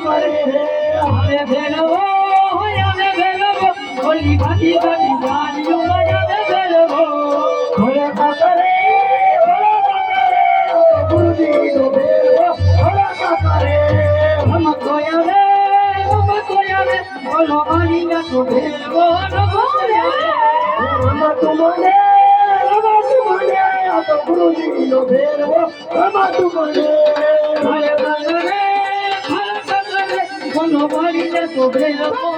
કરે હવે ભેરવો હોય હવે ભેરવો બોલી બાજી બાજી જાણીઓ હવે ભેરવો ભોળા કાકા રે ગુરુજી નો ભેરવો ભોળા કાકા રે હમ કોયા રે બોલો મારી ના તો ભેરવો ન બોલ્યા રે હમ તુમને આ તો ગુરુજી નો ભેરવો હમ તુમને બોલો મારી ના તો ભેરવો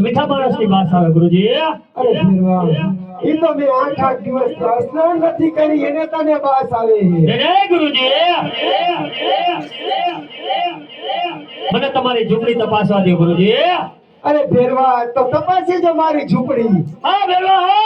मीठा मानस की बात આવે ગુરુજી અરે ભીરવા ઈ તો મે 8 દિવસ સ્નાન નથી કરી એને તને બાસ આવે રે ગુરુજી મને તમારી ઝૂંપડી તપાસવા દો ગુરુજી અરે ભીરવા તો તપાસી જો મારી ઝૂંપડી હા ભીરવા હા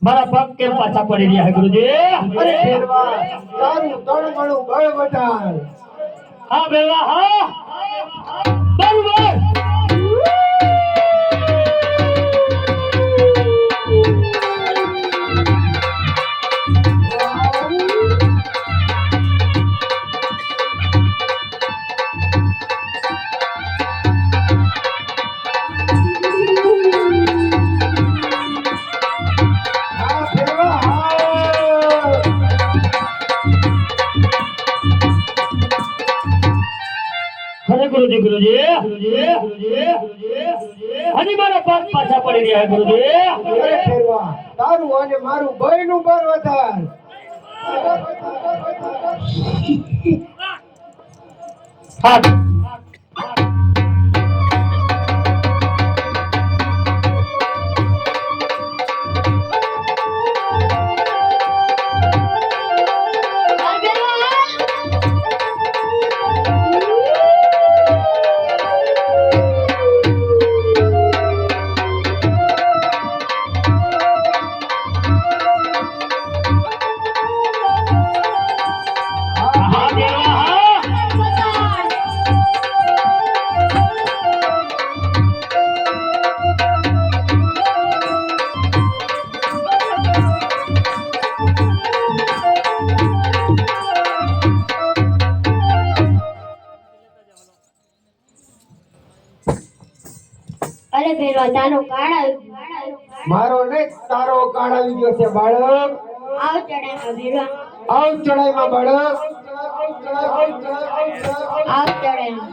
મારા પગ કેમ પાછા પડી રહ્યા હે ગુરુજી અરે ભીરવા તારું તણમણું બળ વધાર હા ભીરવા હા બરોબર गुरुजी गुरुजी हनी मारा पास पाछा पड़ी રહ્યા है गुरुजी અરે ફેરવા તારું અને મારું બેયનું બળ વધાર હાથ અરે ભેરવા તારો કાર્ડ આવ્યો. મારો ને તારો કાર્ડ આવી ગયો છે બાળક. આવ ચડાઈમાં ભેરવા. આવ ચડાઈમાં બાળક. આવ ચડાઈમાં.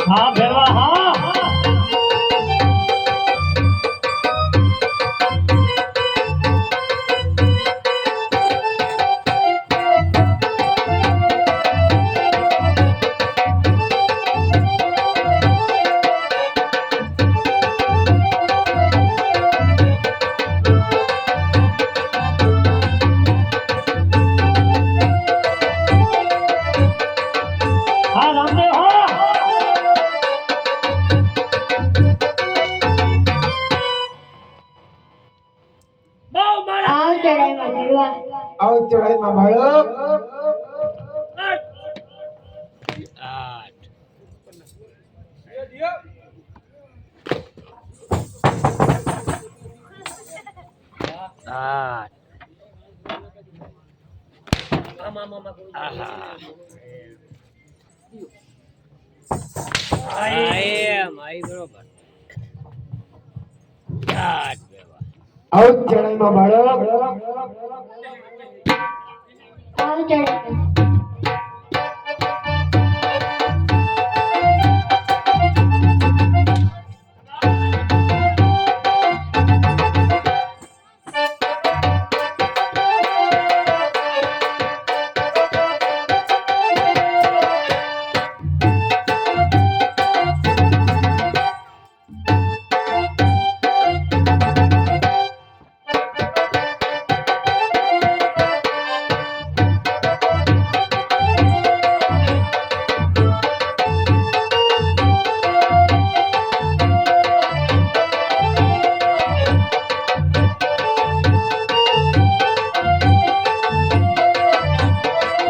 હા ભેરવા હા હા રામદેવ હા બહુ મારા આવ ચડાઈમાં ભેરવા. આવ ચડાઈમાં બાળક. આવ ચડાઈમાં બાળક. આવ ચડાઈમાં.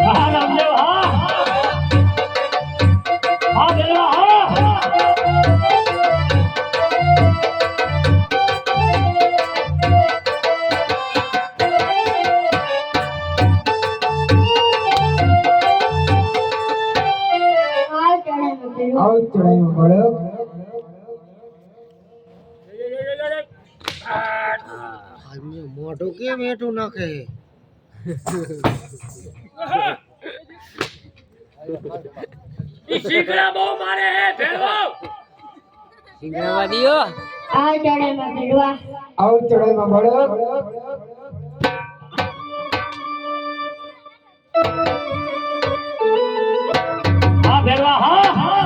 હા રામદેવ હા હા ભેરવા હા આવ ચડાઈમાં ભેરવા. આવ ચડાઈમાં બાળક. મોઢું કેમ એટલું નાખે ઈ શીકડા બહુ મારે હે ભેરવા સિંગરાવા દિયો આવ ચડાઈમાં ભેરવા. આવ ચડાઈમાં બાળક. હા ભેરવા હા હા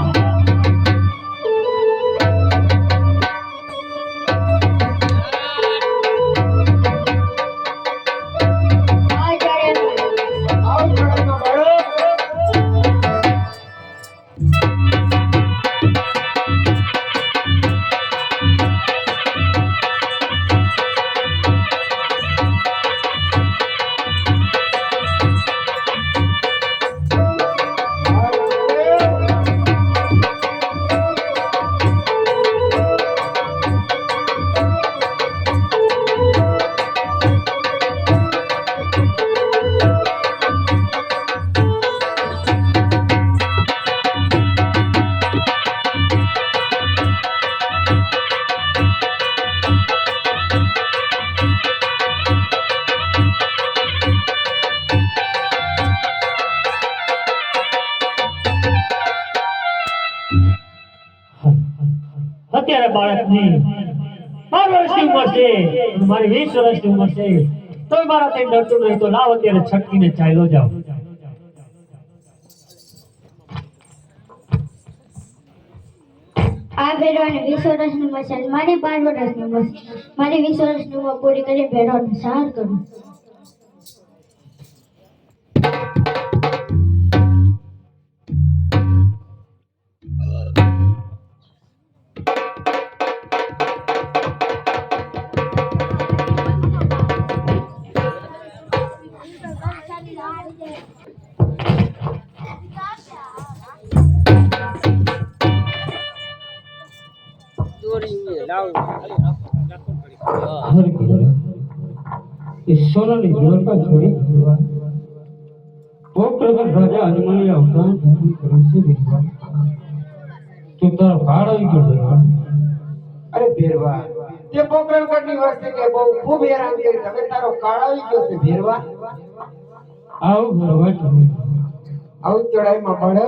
આવ ચડાઈમાં. આવ ચડાઈમાં બાળક. બાળકની 12 વર્ષની ઉંમર છે અને મારી 20 વર્ષની ઉંમર છે તોય મારાથી ડરતું નહીં તો લાવ અત્યારે છટકીને ચાલ્યો જાવ આ ભેરવાને 20 વર્ષની ઉંમર છે અને મારી 5 વર્ષની ઉંમર છે મારી 20 વર્ષની ઉંમર પૂરી કરી ભેરવાનો સહાર કરું ઈશ્વરની જીવનકા છોડી પોકરગઢ રાજા અજમાની અવતાર ધારણ કરે છે ભેરવા તું તારો કાળ આવી ગયો ભેરવા અરે ભેરવા તે પોકરગઢની વસ્તી કે બહુ ખૂબ હેરાન કરી તમે તારો કાળ આવી ગયો છે ભેરવા આવ ભેરવા આવ ચડાઈમાં પડે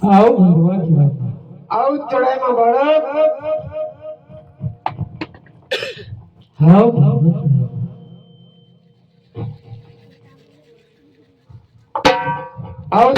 આવ ભગવાન આવ ચડાઈમાં બાળક આવ આવ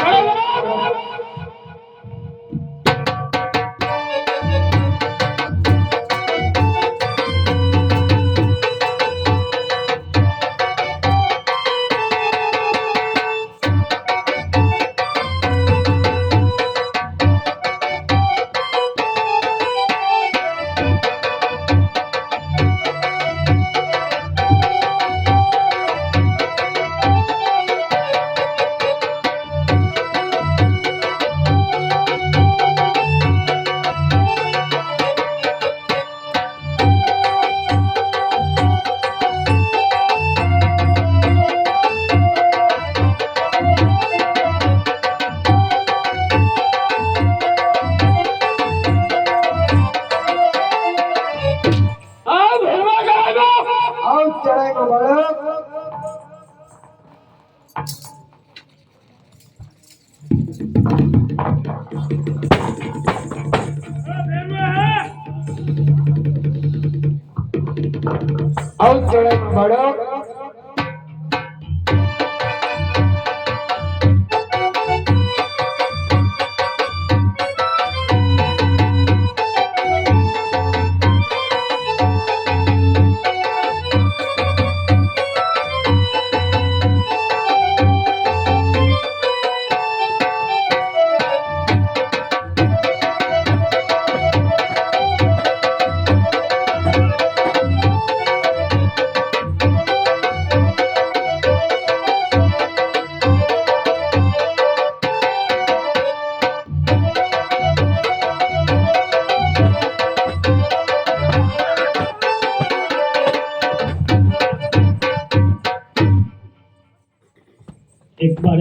આવ ચડાઈમાં બાળક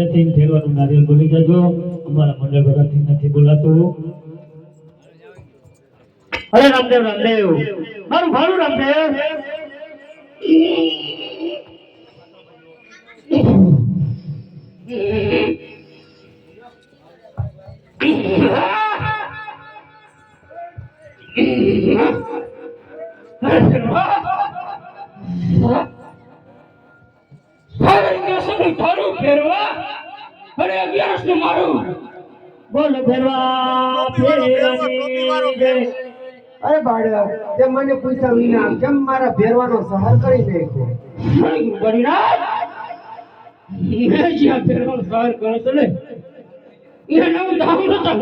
ઘરેથી ફેરવાનું નારિયેળ બોલી જજો. અમારા મંડળ બધાથી નથી બોલાતું. અરે રામદેવ રામદેવ, મારું ભાડું રામદેવ. બોલો ફેરવા ફેરવાની. અરે બાળક, તે મને પૂછ્યા વિના કેમ મારા ભેરવાનો સહાર કરી નાખ્યો? મેં જ્યાં ફેરવાનો સહાર કરો તો લે એને હું ધામ નતા.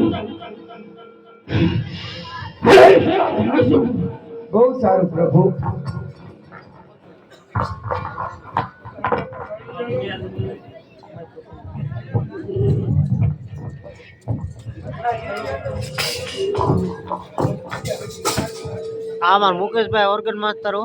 બહુ સારું પ્રભુ. આમાં મુકેશભાઈ ઓર્ગન માસ્તર હો.